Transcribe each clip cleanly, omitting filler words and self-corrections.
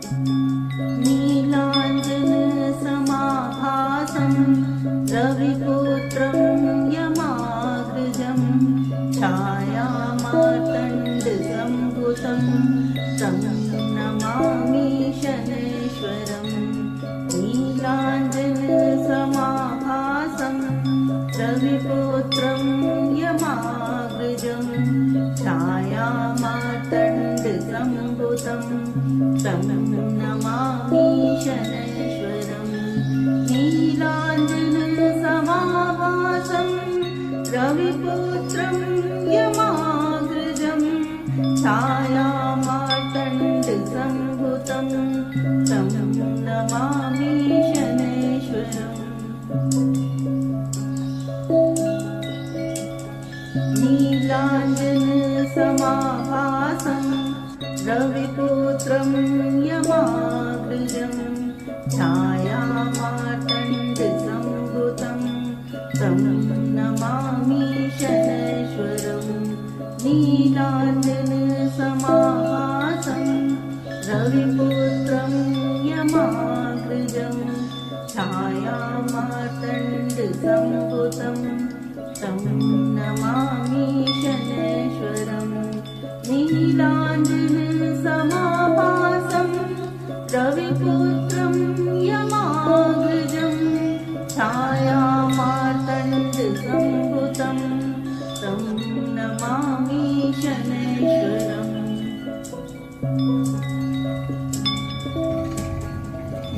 नीलाञ्जनसमाभासं रविपुत्रं यमाग्रजं छायामार्तण्डसम्भुतं तं नमामि शनैश्वरम्। नीलाञ्जनसमाभासं रविपुत्रं यमाग्रजं छायामार्तण्डसम्भुतं तं नमामि शनैश्वरम्। नीलाञ्जनसमाभासं रविपुत्रं यमाग्रजं छायामार्तण्डसम्भुतं तं नमामि शनैश्वरम्। नीलाञ्जनसमाभासं रविपुत्रं यमाग्रजं छायामार्तण्डसम्भुतं तं नमामि शनैश्वरम्। नीलाञ्जनसमाभासं रविपुत्रं यमाग्रजं छायामार्तण्डसम्भुतं तं नमामि शनैश्वरम्। नीलाञ्जनसमाभासं रविपुत्रं यमाग्रजं छायामार्तण्डसम्भुतं तं नमामि शनैश्वरम्।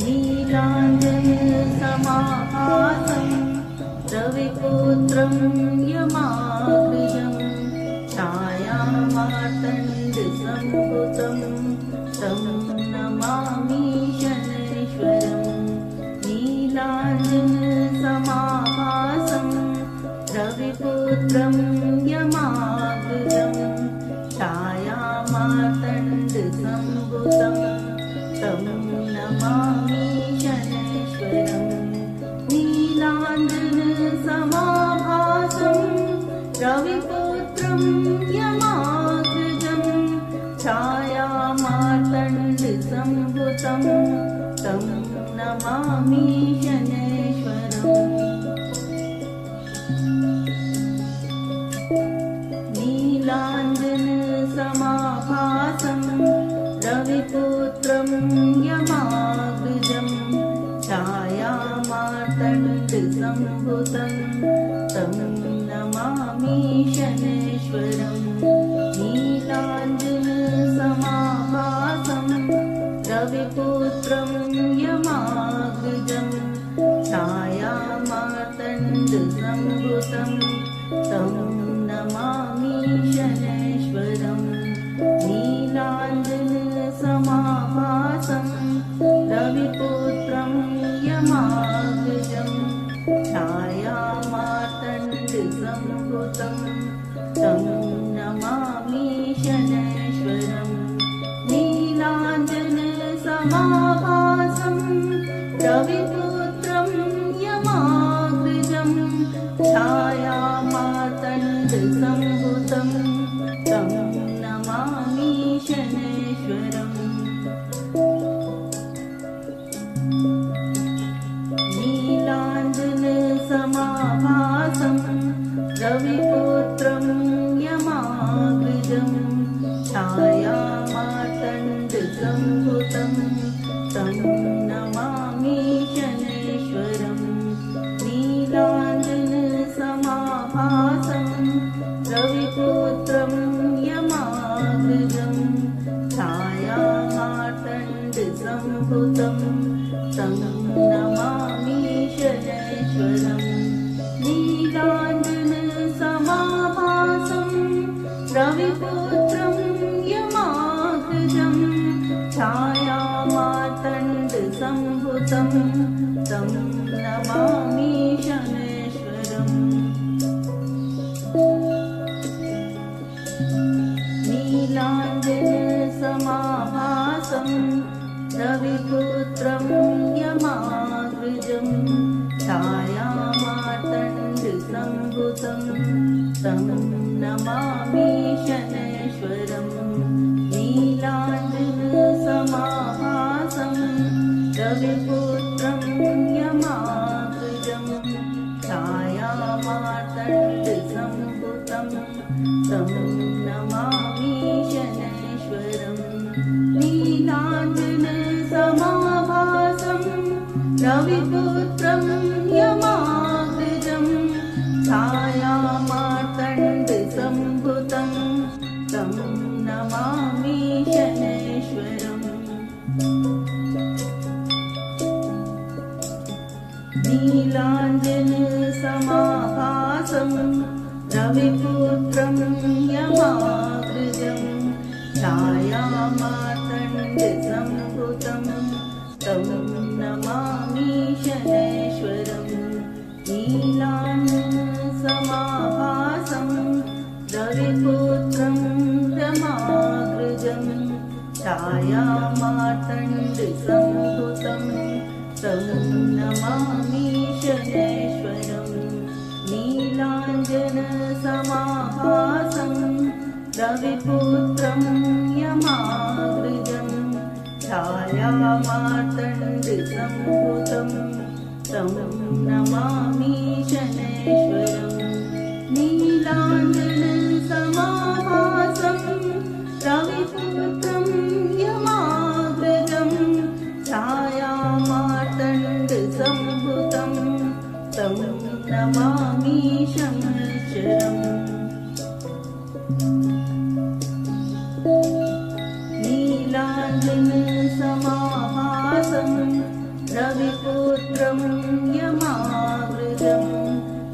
नीलाञ्जनसमाभासं रविपुत्रं यमाग्रजं छायामार्तण्डसम्भुतं तं नमामि शनैश्वरम्। नीलाञ्जनसमाभासं रविपुत्रं यमाग्रजं छायामार्तण्डसम्भुतं तं नमामि शनैश्वरम्। नीलाञ्जनसमाभासं रविपुत्रं यमाग्रजं छायामार्तण्डसम्भुतं तं नमामि शनैश्वरम्। नीलाञ्जनसमाभासं रविपुत्रं यमाग्रजं छायामार्तण्डसम्भुतं तं नमामि शनैश्वरम्। नीलाञ्जनसमाभासं रविपुत्रं यमाग्रजं छायामार्तण्डसम्भुतं तं नमामि शनैश्वरम्। नीलाञ्जनसमाभासं रविपुत्रं यमाग्रजं छायामार्तण्डसम्भुतं तं नमामि शनैश्वरम्। नीलाञ्जनसमाभासं रविपुत्रं यमाग्रजं छायामार्तण्डसम्भुतं तं नमामि शनैश्वरम्। नीलाञ्जनसमाभासं रविपुत्रं यमाग्रजं छायामार्तण्डसम्भुतं तं नमामि शनैश्वरम्। नीलाञ्जनसमाभासं रविपुत्रं यमाग्रजं छायामार्तण्डसम्भुतं तं नमामि शनैश्वरम्। नीलाञ्जनसमाभासं रविपुत्रं यमाग्रजं छायामार्तण्डसम्भुतं तं नमामि शनैश्वरम्। नीलाञ्जनसमाभासं रविपुत्रं यमाग्रजं छायामार्तण्डसम्भुतं तं नमामि शनैश्वरम्। नीलाञ्जनसमाभासं रविपुत्रं यमाग्रजं छायामार्तण्डसम्भुतं तं नमामि शनैश्वरं नीलाञ्जनसमाभासं रविपुत्रं यमाग्रजं छायामार्तण्डसम्भुतं तं नमामि शनैश्वरम् नीलाञ्जनसमाभासं रविपुत्रं यमाग्रजं छायामार्तण्डसम्भुतं तं नमामि शनैश्वरं नीलाञ्जनसमाभासं रविपुत्रं यमाग्रजं छायामार्तण्डसम्भुतं तं नमामि शनैश्वरं नीलाञ्जनसमाभासं रविपुत्रं यमाग्रजं छायामार्तण्डसम्भुतं तं नमामि शनैश्वरं नीलाञ्जनसमाभासं रविपुत्रं यमाग्रजं छायामार्तण्डसम्भुतं तं नमामि शनैश्वरम् नीलाञ्जनसमाभासं रविपुत्रं यमाग्रजं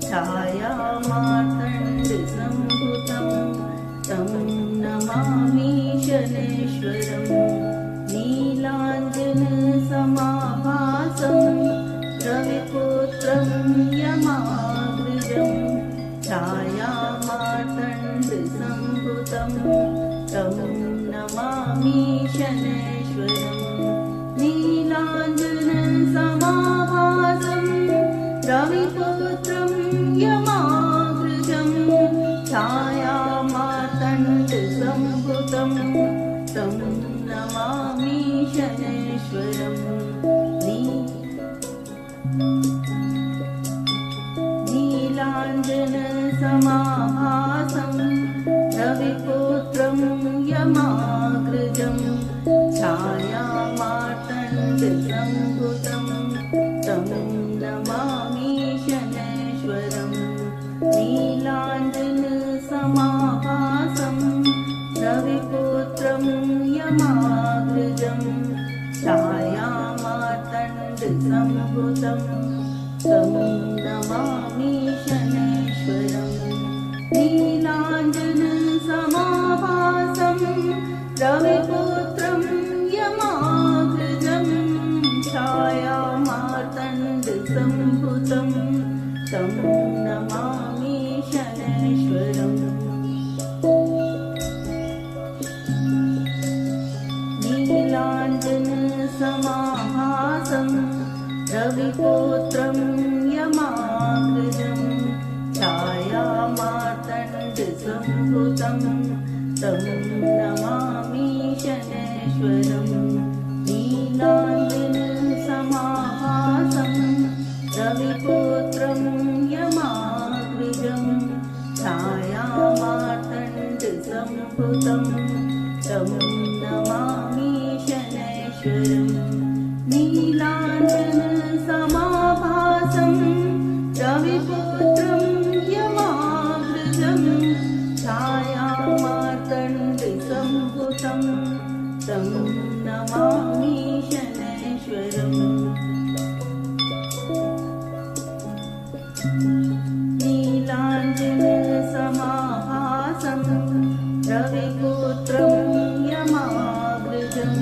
छायामार्तण्डसम्भुतं तं नमामि शनैश्वरं नीलाञ्जनसमाभासं रविपुत्रं यमाग्रजं छायामार्तण्डसम्भुतं तं नमामि शनैश्वरं नीलाञ्जनसमाभासं रविपुत्रं यमाग्रजं छायामार्तण्डसम्भुतं तं नमामि शनैश्वरम् नीलाञ्जनसमाभासं रविपुत्रं यमाग्रजं छायामार्तण्डसम्भुतं तं नमामि शनैश्वरं नीलाञ्जनसमाभासं रविपुत्रं यमाग्रजं छायामार्तण्डसम्भुतं तं नमामि शनैश्वरं नीलाञ्जनसमाभासं रविपुत्रं यमाग्रजं छायामार्तण्डसम्भुतं तं नमामि शनैश्वरम् नीलाञ्जनसमाभासं रविपुत्रं यमाग्रजं छायामार्तण्डसम्भुतं तं नमामि शनैश्वरं नीलाञ्जनसमाभासं रविपुत्रं यमाग्रजं छायामार्तण्डसम्भुतं तं नमामि शनैश्वरम् नीलाञ्जनसमाभासं रविपुत्रं यमाग्रजं छायामार्तण्डसम्भुतं तं नमामि शनैश्वरम् नीलाञ्जनसमाभासं रविपुत्रं यमाग्रजं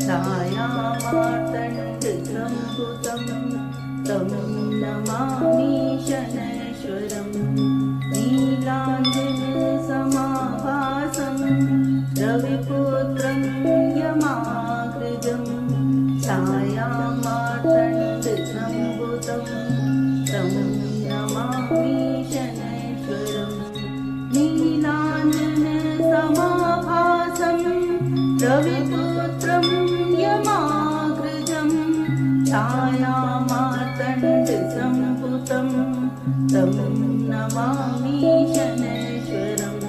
छायामार्तण्डसम्भुतं तं नमामि शनैश्वरं नीलाञ्जनसमाभासं रविपुत्रं यमाग्रजं छायामार्तण्डसम्भुतं तं नमामि शनैश्वरं नीलाञ्जनसमाभासं रविपुत्रं यमाग्रजं छायामार्तण्डसम्भुतं तं नमामि शनैश्वरम्।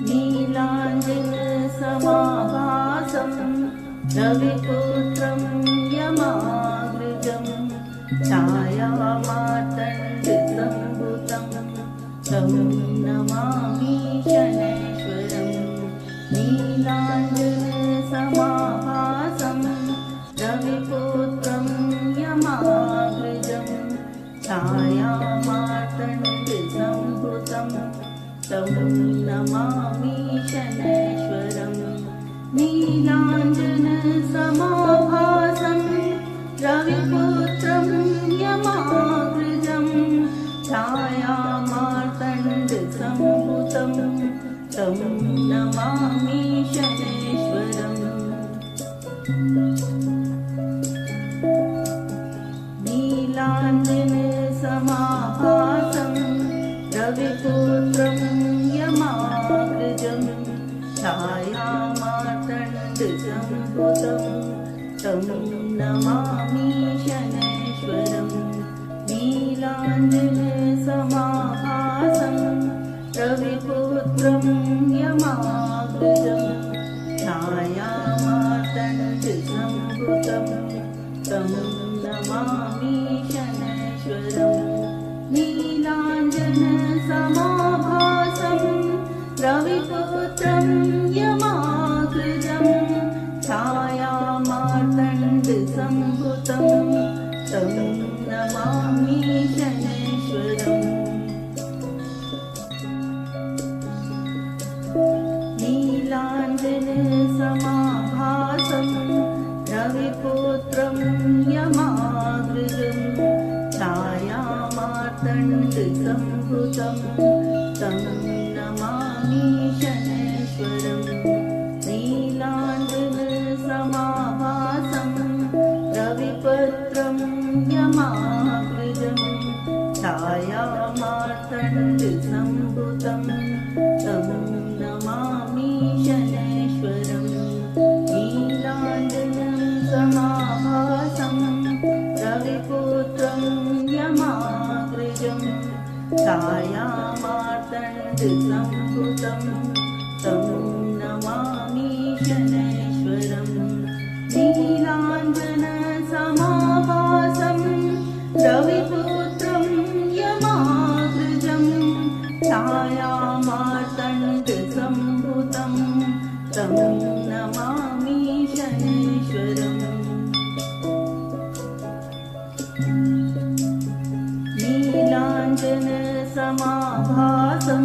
नीलाञ्जनसमाभासं रविपुत्रं यमाग्रजं छायामार्तण्डसम्भुतं तं नमामि शनैश्वरम्। नीलाञ्जनसमाभासं रविपुत्रं यमाग्रजं छायामार्तण्डसम्भुतं तं नमामि शनैश्वरम्। नीलाञ्जनसमाभासं रविपुत्रं यमाग्रजं छायामार्तण्डसम्भुतं तं नमामि शनैश्वरम्। नीलाञ्जनसमाभासं रविपुत्रं यमाग्रजं छायामार्तण्डसम्भुतं तं नमामि शनैश्वरम्। नीलाञ्जनसमाभासं रविपुत्रं यमाग्रजं छायामार्तण्डसम्भुतं तं नमामि शनैश्वरम्। नीलाञ्जनसमाभासं रविपुत्रं यमाग्रजं छायामार्तण्डसम्भुतं तं नमामि शनैश्वरम्। नीलाञ्जनसमाभासं रविपुत्रं यमाग्रजं छायामार्तण्डसम्भुतं तं नमामि शनैश्वरम्। नीलाञ्जनसमाभासं रविपुत्रं यमाग्रजं छायामार्तण्डसम्भुतं तं नमामि शनैश्वरम्। नीलाञ्जनसमाभासं रविपुत्रं यमाग्रजं छायामार्तण्डसम्भुतं तं नमामि शनैश्वरम्। नीलाञ्जनसमाभासं रविपुत्रं यमाग्रजं छायामार्तण्डसम्भुतं तं नमामि शनैश्वरम्। नीलाञ्जनसमाभासं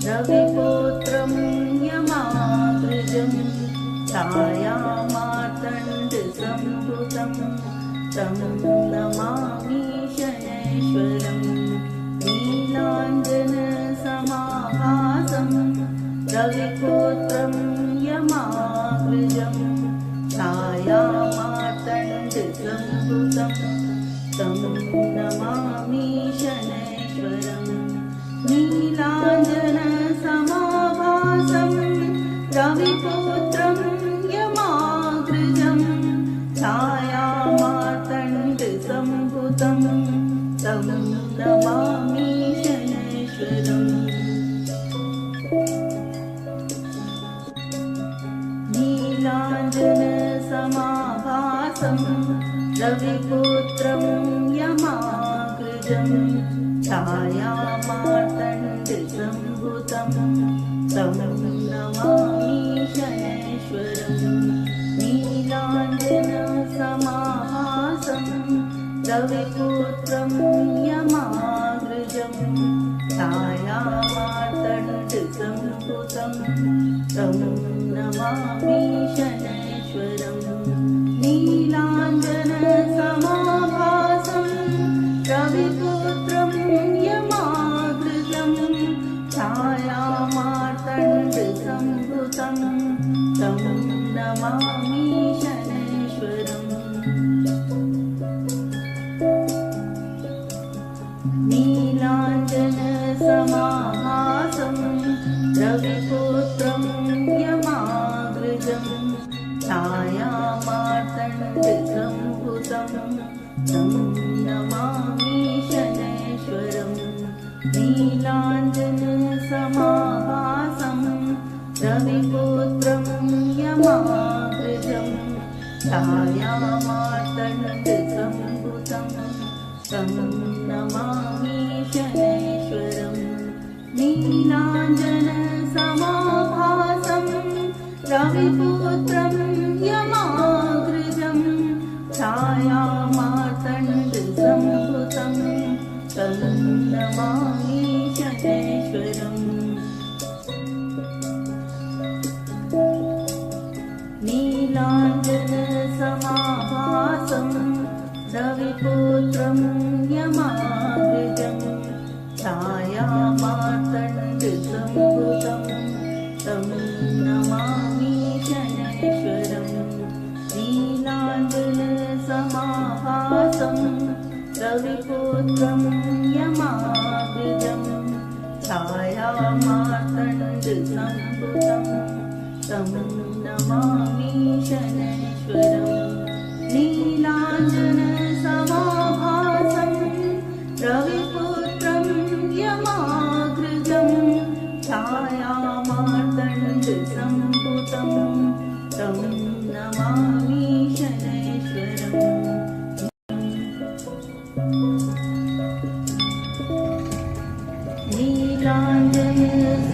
रविपुत्रं यमाग्रजं छायामार्तण्डसम्भुतं तं नमामि शनैश्वरम्। नीलाञ्जनसमाभासं रविपुत्रं यमाग्रजं छायामार्तण्डसम्भुतं तं नमामि शनैश्वरम्। नीलाञ्जनसमाभासं रविपुत्रं यमाग्रजं छायामार्तण्डसम्भुतं तं नमामि शनैश्वरम्। नीलाञ्जनसमाभासं रविपुत्रं यमाग्रजं छायामार्तण्डसम्भुतं तं नमामि शनैश्वरम्। नीलाञ्जनसमाभासं रविपुत्रं यमाग्रजं छायामार्तण्डसम्भुतं तं नमामि शनैश्वरम्। नीलाञ्जनसमाभासं रविपुत्रं यमाग्रजं छायामार्तण्डसम्भुतं तं नमामि शनैश्वरम्। नीलाञ्जनसमाभासं रविपुत्रं यमाग्रजं तं नमामि शनैश्वरम् नीलाञ्जनसमाभासं रविपुत्रं यमाग्रजं छायामार्तण्डसम्भुतं तं नमामि शनैश्वरम् नीलाञ्जनसमाभासं रविपुत्रं यमाग्रजं छायामार्तण्डसम्भुतं तं नमामि शनैश्वरम् नीलाञ्जनसमाभासं रविपुत्रं यमाग्रजं छायामार्तण्डसम्भुतं तं नमामि शनैश्वरम् नीलाञ्जनसमाभासं रविपुत्रं यमाग्रजं छायामार्तण्डसम्भुतं तं नमामि शनैश्वरम् नीलाञ्जनसमाभासं रविपुत्रं यमाग्रजं छायामार्तण्डसम्भुतं तं नमामि शनैश्वरम्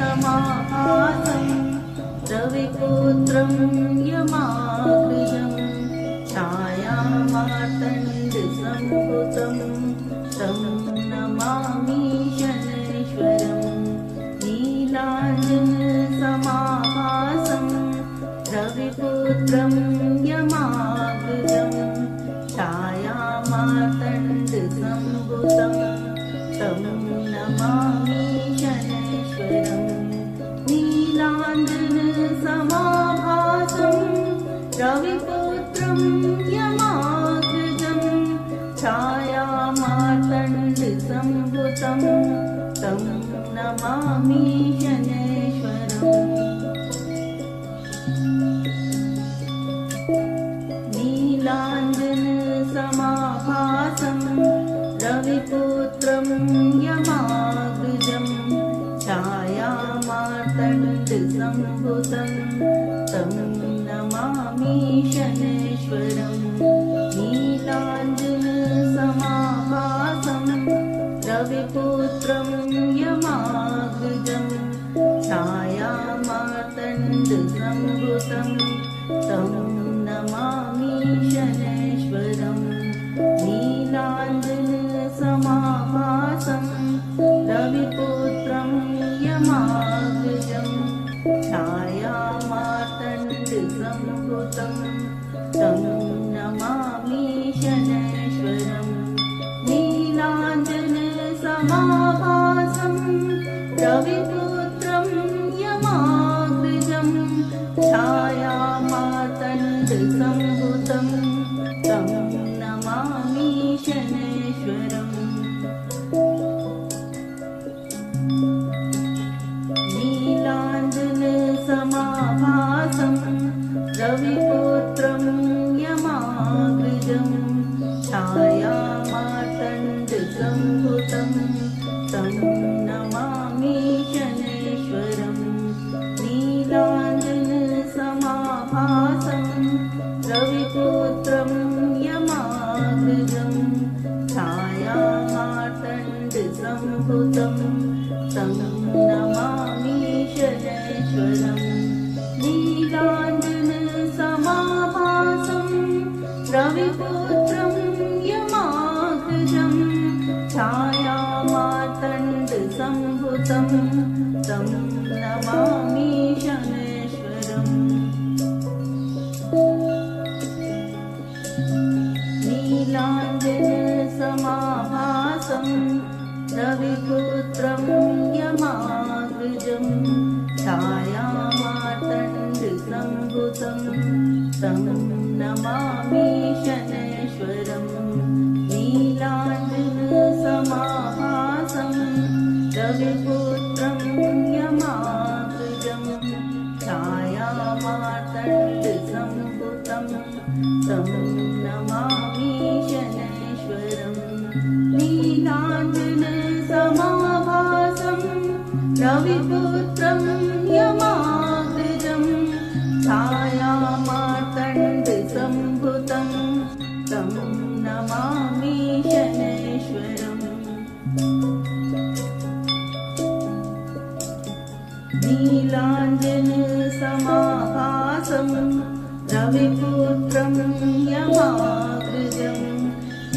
नीलाञ्जनसमाभासं रविपुत्रं यमाग्रजं छायामार्तण्डसम्भुतं तं नमामि शनैश्वरम् नीलाञ्जनसमाभासं रविपुत्रं यमाग्रजं छायामार्तण्डसम्भुतं तं नमामि शनैश्वरम् नीलाञ्जनसमाभासं रविपुत्रं यमाग्रजं छायामार्तण्डसम्भुतं तं नमामि शनैश्वरम् नीलाञ्जनसमाभासं रविपुत्रं यमाग्रजं छायामार्तण्डसम्भुतं तं नमामि शनैश्वरम् नीलाञ्जनसमाभासं रविपुत्रं यमाग्रजं छायामार्तण्डसम्भुतं तं नमामि शनैश्वरम् नीलाञ्जनसमाभासं रविपुत्रं यमाग्रजं छायामार्तण्डसम्भुतं तं नमामि शनैश्वरम् नीलाञ्जनसमाभासं रविपुत्रं यमाग्रजं छायामार्तण्डसम्भुतं तं नमामि शनैश्वरम् नीलाञ्जनसमाभासं रविपुत्रं यमाग्रजं छायामार्तण्डसम्भुतं तं नमामि शनैश्वरम् नीलाञ्जनसमाभासं रविपुत्रं यमाग्रजं छायामार्तण्डसम्भुतं तं नमामि शनैश्वरम् नीलाञ्जनसमाभासं रविपुत्रं यमाग्रजं छायामार्तण्डसम्भुतं तं नमामि शनैश्वरम् नीलाञ्जनसमाभासं रविपुत्रं यमाग्रजं छायामार्तण्डसम्भुतं यमाग्रजं छायामार्तण्डसम्भुतं तं नमामि शनैश्वरम्। नीलाञ्जनसमाभासं रविपुत्रं यमाग्रजं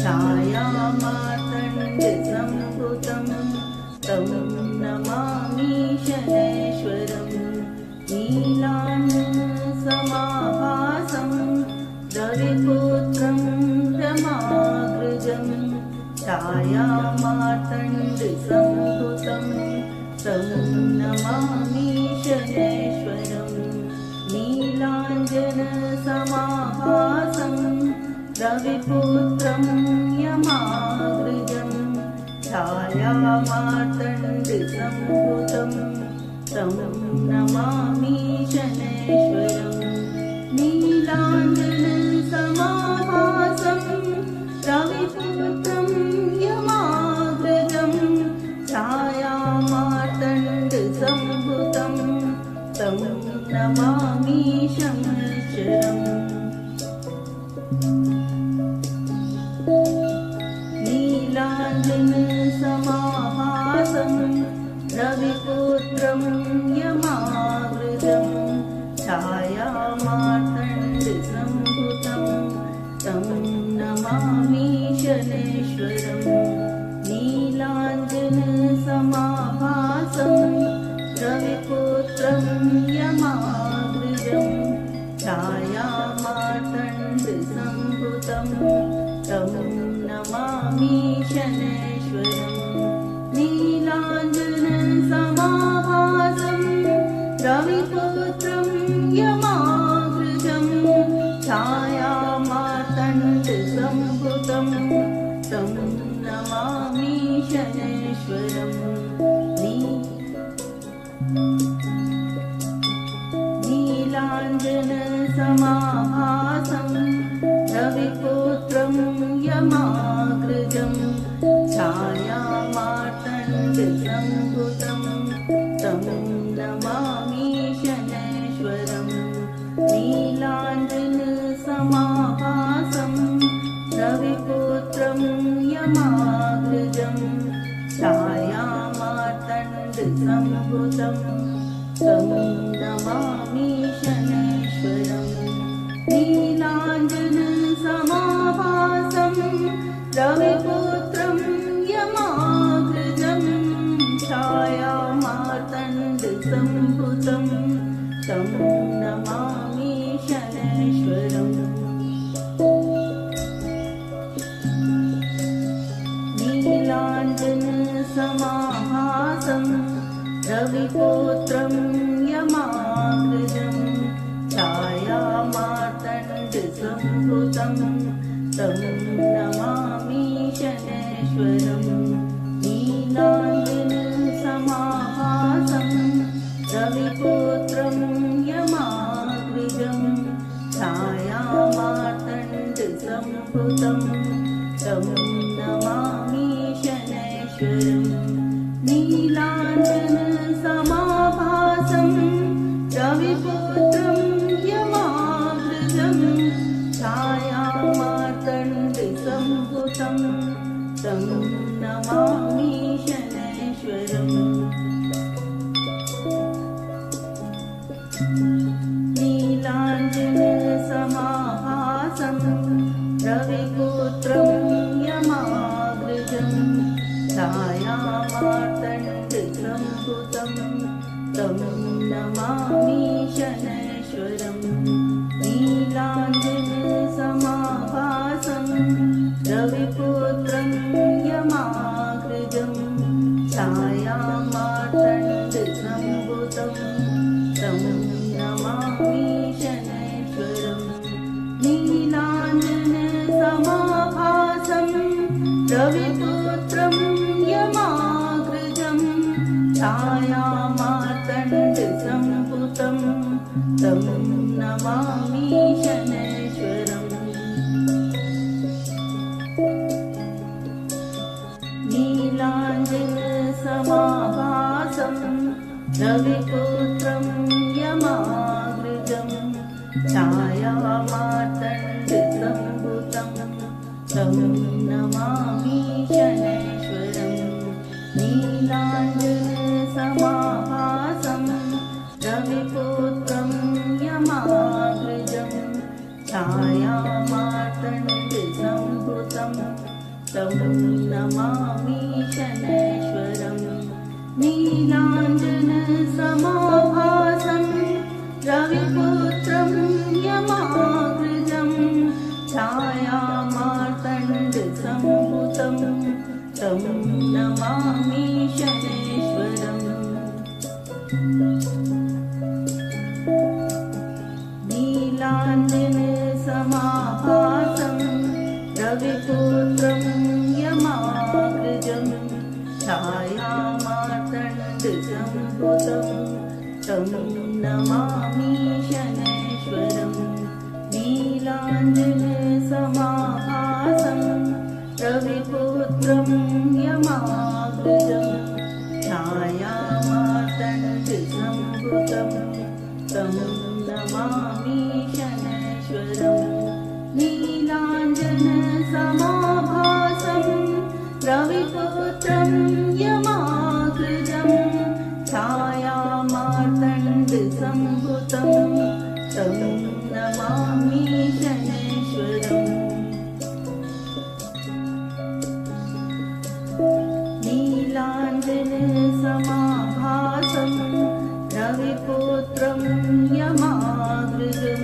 छायामार्तण्डसम्भुतं तं नमामि शनैश्वरम्। नीलाञ्जनसमाभासं रविपुत्रं यमाग्रजं छायामार्तण्डसम्भुतं तं नमामि शनैश्वरम्। नीलाञ्जनसमाभासं रविपुत्रं यमाग्रजं छायामार्तण्डसम्भुतं तं नमामि शनैश्वरम्। नीलाञ्जनसमाभासं रविपुत्रं यमाग्रजं छायामार्तण्डसम्भुतं तं नमामि शनैश्वरम्। नीलाञ्जनसमाभासं रविपुत्रं यमाग्रजं छायामार्तण्डसम्भुतं तं नमामि शनैश्वरम्। नीलाञ्जनसमाभासं रविपुत्रं यमाग्रजं छायामार्तण्डसम्भुतं तं नमामि शनैश्वरम्। नीलाञ्जनसमाभासं रविपुत्रं यमाग्रजं छायामार्तण्डसम्भुतं तं नमामि शनैश्वरम्। नीलाञ्जनसमाभासं रविपुत्रं यमाग्रजं छायामार्तण्डसम्भुतं तं नमामि शनैश्वरम्। नीलाञ्जनसमाभासं रविपुत्रं यमाग्रजं छायामार्तण्डसम्भुतं तं नमामि शनैश्वरम्। नीलाञ्जनसमाभासं रविपुत्रं यमाग्रजं छायामार्तण्डसम्भुतं तं नमामि शनैश्वरम्। नीलाञ्जनसमाभासं रविपुत्रं यमाग्रजं छायामार्तण्डसम्भुतं तं नमामि शनैश्वरम्। नीलाञ्जनसमाभासं रविपुत्रं यमाग्रजं छायामार्तण्डसम्भुतं तं नमामि शनैश्वरम्। नीलाञ्जनसमाभासं रविपुत्रं यमाग्रजं छायामार्तण्डसम्भुतं तं नमामि शनैश्वरम्। नीलाञ्जनसमाभासं रविपुत्रं यमाग्रजं छायामार्तण्डसम्भुतं तं नमामि शनैश्वरम्। नीलाञ्जनसमाभासं रविपुत्रं यमाग्रजं छायामार्तण्डसम्भुतं तं नमामि शनैश्वरम्। नीलाञ्जनसमाभासं रविपुत्रं यमाग्रजं छायामार्तण्डसम्भुतं तं नमामि शनैश्वरम्। नीलाञ्जनसमाभासं रविपुत्रं रविपुत्रं यमाग्रजं छायामार्तण्डसम्भुतं तं नमामि शनैश्वरं नीलाञ्जनसमाभासं रविपुत्रं यमाग्रजं छायामार्तण्डसम्भुतं तं नमामि शनैश्वरम् नीलाञ्जनसमाभासं रविपुत्रं यमाग्रजं छायामार्तण्डसम्भुतं तं नमामि शनैश्वरं नीलाञ्जनसमाभासं रविपुत्रं यमाग्रजं छायामार्तण्डसम्भुतं तं नमामि शनैश्वरं नीलाञ्जनसमाभासं रविपुत्रं यमाग्रजं छायामार्तण्डसम्भुतं तं नमामि शनैश्वरम् नीलाञ्जनसमाभासं रविपुत्रं यमाग्रजं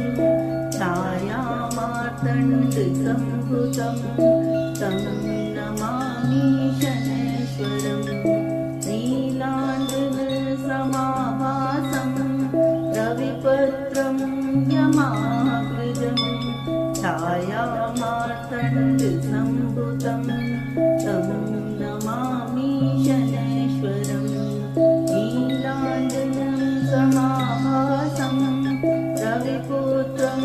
छायामार्तण्डसम्भुतं तं नमामि शनैश्वरं नीलाञ्जनसमाभासं रविपुत्रं यमाग्रजं छायामार्तण्डसम्भुतं तं नमामि शनैश्वरं नीलाञ्जनसमाभासं रविपुत्रं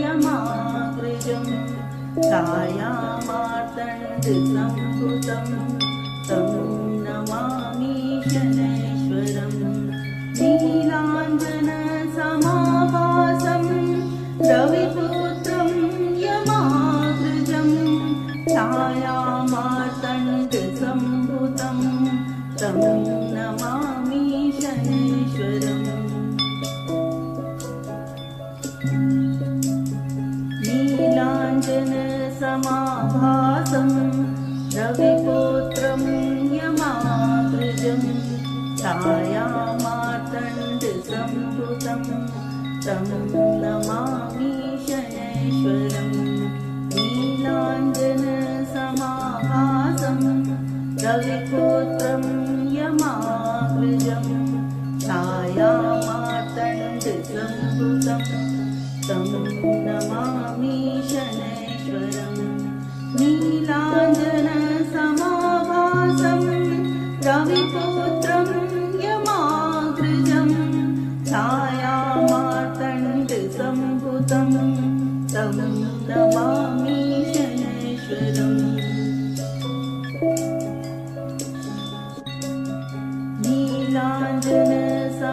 यमाग्रजं छायामार्तण्डसम्भुतं तं नमामि शनैश्वरं नीलाञ्जनसमाभासं रविपुत्रं यमाग्रजं छायामार्तण्डसम्भुतं तं नमामि शनैश्वरम् नीलाञ्जनसमाभासं रविपुत्रं यमाग्रजं छायामार्तण्डसम्भुतं तं नमामि शनैश्वरं नीलाञ्जनसमाभासं रविपुत्रं यमाग्रजं छायामार्तण्डसम्भुतं तं नमामि शनैश्वरं नीलाञ्जनसमाभासं रविपुत्रं यमाग्रजं छायामार्तण्डसम्भुतं तं नमामि शनैश्वरम्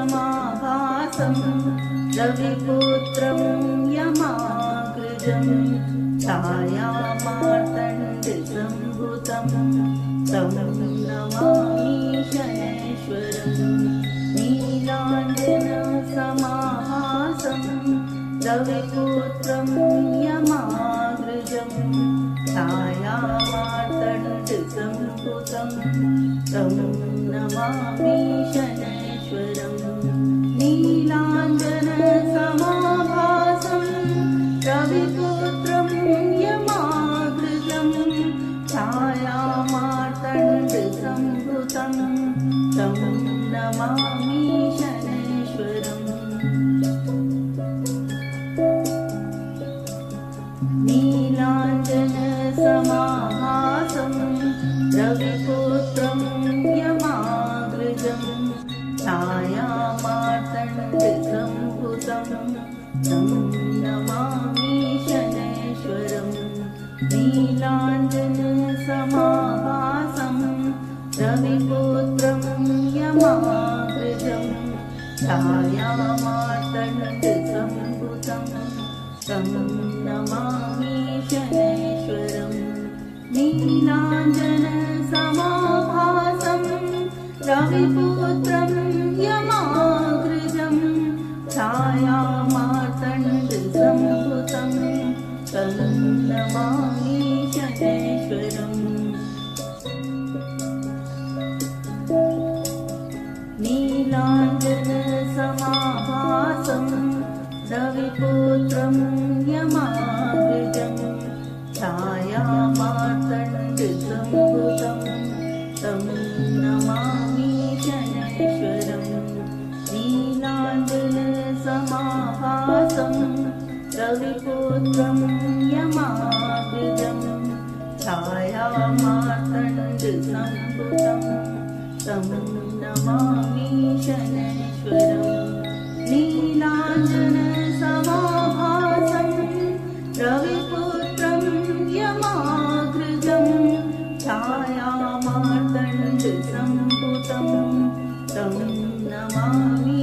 नीलाञ्जनसमाभासं रविपुत्रं यमाग्रजं छायामार्तण्डसम्भुतं तं नमामि शनैश्वरं नीलाञ्जनसमाभासं रविपुत्रं यमाग्रजं छायामार्तण्डसम्भुतं तं नमामि शनैश्वरं नीलाञ्जनसमाभासं रविपुत्रं यमाग्रजं छायामार्तण्डसम्भुतं तं नमामि शनैश्वरम् नीलाञ्जनसमाभासं रविपुत्रं यमाग्रजं छायामार्तण्डसम्भुतं तं नमामि शनैश्वरं नीलाञ्जनसमाभासं रविपुत्रं यमाग्रजं छायामार्तण्डसम्भुतं तं नमामि शनैश्वरं नीलाञ्जनसमाभासं रविपुत्रं यमाग्रजं छायामार्तण्डसम्भुतं तं नमामि शनैश्वरम्। नीलाञ्जनसमाभासं रविपुत्रं यमाग्रजं छायामार्तण्डसम्भुतं तं नमामि शनैश्वरम्। नीलाञ्जनसमाभासं रविपुत्रं यमाग्रजं छायामार्तण्डसम्भुतं तं नमामि शनैश्वरम्। नीलाञ्जनसमाभासं रविपुत्रं यमाग्रजं छायामार्तण्डसम्भुतं तं नमामि